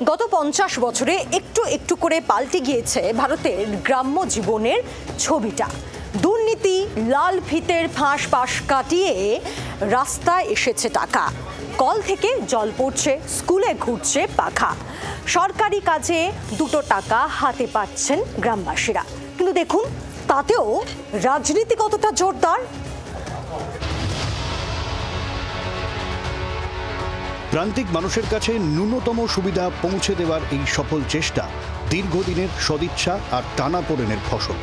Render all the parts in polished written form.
গত 50 বছরে একটু একটু করে পাল্টে গিয়েছে ভারতের গ্রাম্য জীবনের ছবিটা। দুর্নীতি, লাল ফিতের ফাঁস পাশ কাটিয়ে রাস্তায় এসেছে টাকা, কল থেকে জল পড়ছে, স্কুলে ঘুরছে পাখা, সরকারি কাজে দুটো টাকা হাতে পাচ্ছেন গ্রামবাসীরা। কিন্তু দেখুন, তাতেও রাজনীতি কতটা জোরদার। প্রান্তিক মানুষের কাছে ন্যূনতম সুবিধা পৌঁছে দেওয়ার এই সফল চেষ্টা দীর্ঘদিনের সদিচ্ছা আর টানাপোড়েনের ফসল।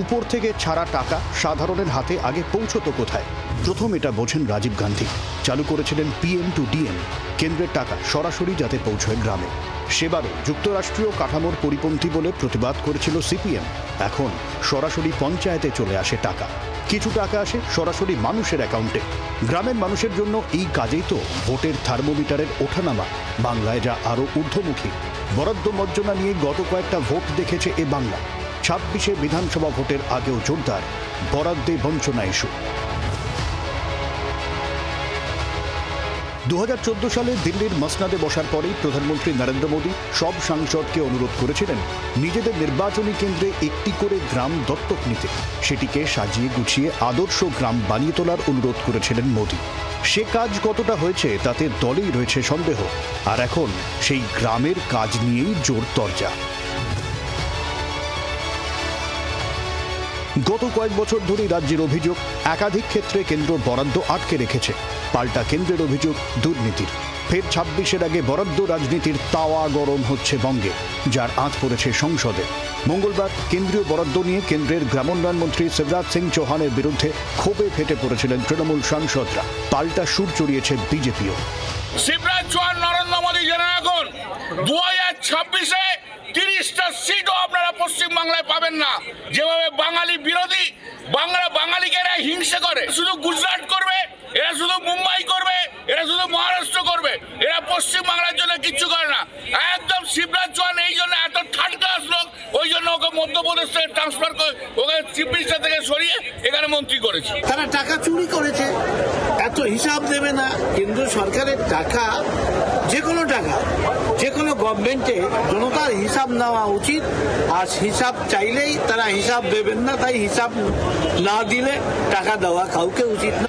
উপর থেকে ছাড়া টাকা সাধারণের হাতে আগে পৌঁছতো কোথায়? প্রথম এটা বোঝেন রাজীব গান্ধী। চালু করেছিলেন PM to DM, কেন্দ্রের টাকা সরাসরি যাতে পৌঁছয় গ্রামে। সেবারও যুক্তরাষ্ট্রীয় কাঠামোর পরিপন্থী বলে প্রতিবাদ করেছিল CPM। এখন সরাসরি পঞ্চায়েতে চলে আসে টাকা, কিছু টাকা আসে সরাসরি মানুষের অ্যাকাউন্টে। গ্রামের মানুষের জন্য এই কাজেই তো ভোটের থার্মোমিটারের ওঠানামা বাংলায় যা আরও ঊর্ধ্বমুখী। বরাদ্দ মজ্জনা নিয়ে গত কয়েকটা ভোট দেখেছে এ বাংলা। 26 বিধানসভা ভোটের আগেও জোরদার বরাদ্দে বঞ্চনা ইস্যু। 2014 সালে দিল্লির মসনাদে বসার পরেই প্রধানমন্ত্রী নরেন্দ্র মোদী সব সাংসদকে অনুরোধ করেছিলেন নিজেদের নির্বাচনী কেন্দ্রে একটি করে গ্রাম দত্তক নিতে। সেটিকে সাজিয়ে গুছিয়ে আদর্শ গ্রাম বানিয়ে তোলার অনুরোধ করেছিলেন মোদী। সে কাজ কতটা হয়েছে তাতে দলেই রয়েছে সন্দেহ। আর এখন সেই গ্রামের কাজ নিয়েই জোর তরজা। গত কয়েক বছর ধরে রাজ্যের অভিযোগ, একাধিক ক্ষেত্রে কেন্দ্র বরাদ্দ আটকে রেখেছে। পাল্টা কেন্দ্রের অভিযোগ দুর্নীতির। ফের 26-এর আগে বরাদ্দ রাজনীতির তাওয়া গরম হচ্ছে বঙ্গে, যার আঁচ পড়েছে সংসদে। মঙ্গলবার কেন্দ্রীয় বরাদ্দ নিয়ে কেন্দ্রের গ্রামোন্নয়ন মন্ত্রী শিবরাজ সিং চৌহানের বিরুদ্ধে ক্ষোভে ফেটে পড়েছিলেন তৃণমূল সাংসদরা। পাল্টা সুর চড়িয়েছে বিজেপিও। শিবরাজ চৌহান, নরেন্দ্র মোদী জেনে রাখুন, 2026-এ 30টা সিটও আপনারা পশ্চিমবাংলায় পাবেন না। যেভাবে বাঙালি বিরোধী বাঙালিকে এরা হিংসা করে, শুধু গুজরাট করবে, এরা শুধু মুম্বাই করবে, এরা শুধু মহারাষ্ট্র করবে, এরা পশ্চিমবাংলার জন্য কিচ্ছু করে না। একদম শিবরাজ চৌহান এই জন্য এত থার্ড ক্লাস লোক, ওই জন্য ওকে মধ্যপ্রদেশ থেকে ট্রান্সফার করে ওকে চিফ মিনিস্টার থেকে সরিয়ে এখানে মন্ত্রী করেছে। তারা টাকা চুরি করেছে, এত হিসাব দেবে না। কেন্দ্র সরকারের টাকা, যে কোনো গভর্নমেন্টে জনতার হিসাব নেওয়া উচিত। আর হিসাব চাইলেই তারা হিসাব দেবেন না, তাই হিসাব না দিলে টাকা দেওয়া কাউকে উচিত না।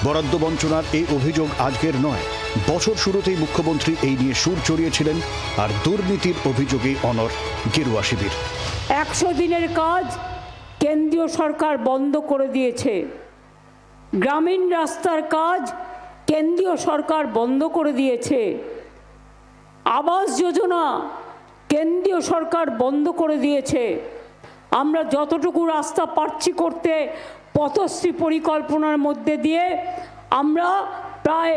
বরাদ্দ বঞ্চনার এই অভিযোগ আজকের নয়, বছর শুরুতেই মুখ্যমন্ত্রী এই নিয়ে সুর চড়িয়েছিলেন। আর দুর্নীতির অভিযোগে অনড় গেরুয়া শিবির। 100 দিনের কাজ কেন্দ্রীয় সরকার বন্ধ করে দিয়েছে। গ্রামীণ রাস্তার কাজ কেন্দ্রীয় সরকার বন্ধ করে দিয়েছে। আবাস যোজনা কেন্দ্রীয় সরকার বন্ধ করে দিয়েছে। আমরা যতটুকু রাস্তা পারছি করতে, পথশ্রী পরিকল্পনার মধ্যে দিয়ে আমরা প্রায়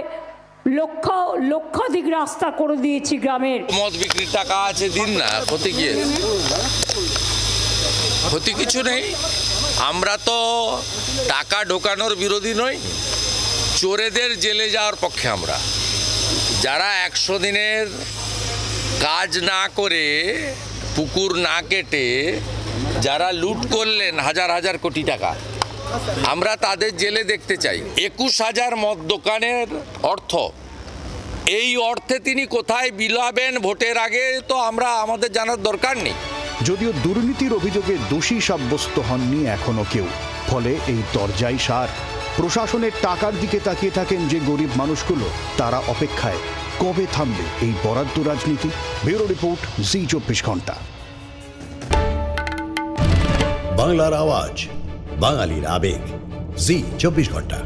লক্ষাধিক রাস্তা করে দিয়েছি গ্রামের। মদ বিক্রির টাকা আছে, দিন না, ক্ষতি কিছু নেই। আমরা তো টাকা ঢোকানোর বিরোধী নই, চোরেদের জেলে যাওয়ার পক্ষে আমরা। যারা 100 দিনের কাজ না করে, পুকুর না কেটে যারা লুট করলেন হাজার হাজার কোটি টাকা, আমরা তাদের জেলে দেখতে চাই। 21,000 মদ দোকানের অর্থ, এই অর্থে তিনি কোথায় বিলাবেন ভোটের আগে তো আমাদের জানার দরকার নেই। যদিও দুর্নীতির অভিযোগে দোষী সাব্যস্ত হননি এখনো কেউ, ফলে এই দরজাই সার। প্রশাসনের টাকার দিকে তাকিয়ে থাকেন যে গরিব মানুষগুলো, তারা অপেক্ষায় কবে থামবে এই বরাদ্দ রাজনীতি। ব্যুরো রিপোর্ট, জি 24 ঘন্টা। বাংলার আওয়াজ, বাঙালির আবেগ, জি 24 ঘন্টা।